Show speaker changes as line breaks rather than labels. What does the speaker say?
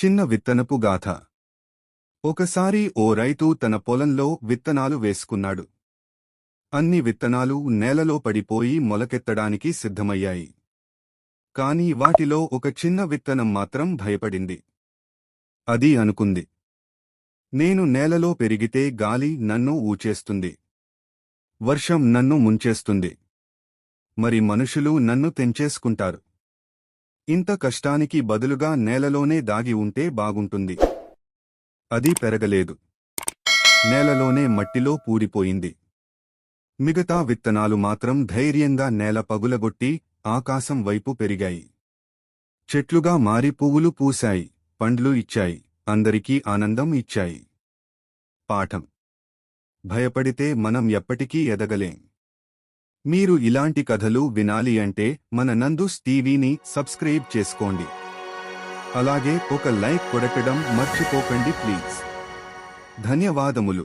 చిన్న విత్తనపు గాథ. ఒకసారి ఓ రైతు తన పొలంలో విత్తనాలు వేసుకున్నాడు. అన్ని విత్తనాలు నేలలో పడిపోయి మొలకెత్తడానికి సిద్ధమయ్యాయి. కాని వాటిలో ఒక చిన్న విత్తనం మాత్రం భయపడింది. అది అనుకుంది, నేను నేలలో పెరిగితే గాలి నన్ను ఊచేస్తుంది, వర్షం నన్ను ముంచేస్తుంది, మరి మనుషులు నన్ను తెంచేసుకుంటారు. ఇంత కష్టానికి బదులుగా నేలలోనే దాగి ఉంటే బాగుంటుంది. అది పెరగలేదు. నేలలోనే మట్టిలో పూడిపోయింది. మిగతా విత్తనాలు మాత్రం ధైర్యంగా నేల పగులగొట్టి ఆకాశం వైపు పెరిగాయి. చెట్లుగా మారి పువ్వులు పూశాయి, పండ్లు ఇచ్చాయి, అందరికీ ఆనందం ఇచ్చాయి. పాఠం: భయపడితే మనం ఎప్పటికీ ఎదగలేం. మీరు ఇలాంటి కథలు వినాలి అంటే మన నందూస్ టీవీని సబ్స్క్రైబ్ చేసుకోండి. అలాగే ఒక లైక్ కొట్టడం మర్చిపోకండి ప్లీజ్. ధన్యవాదములు.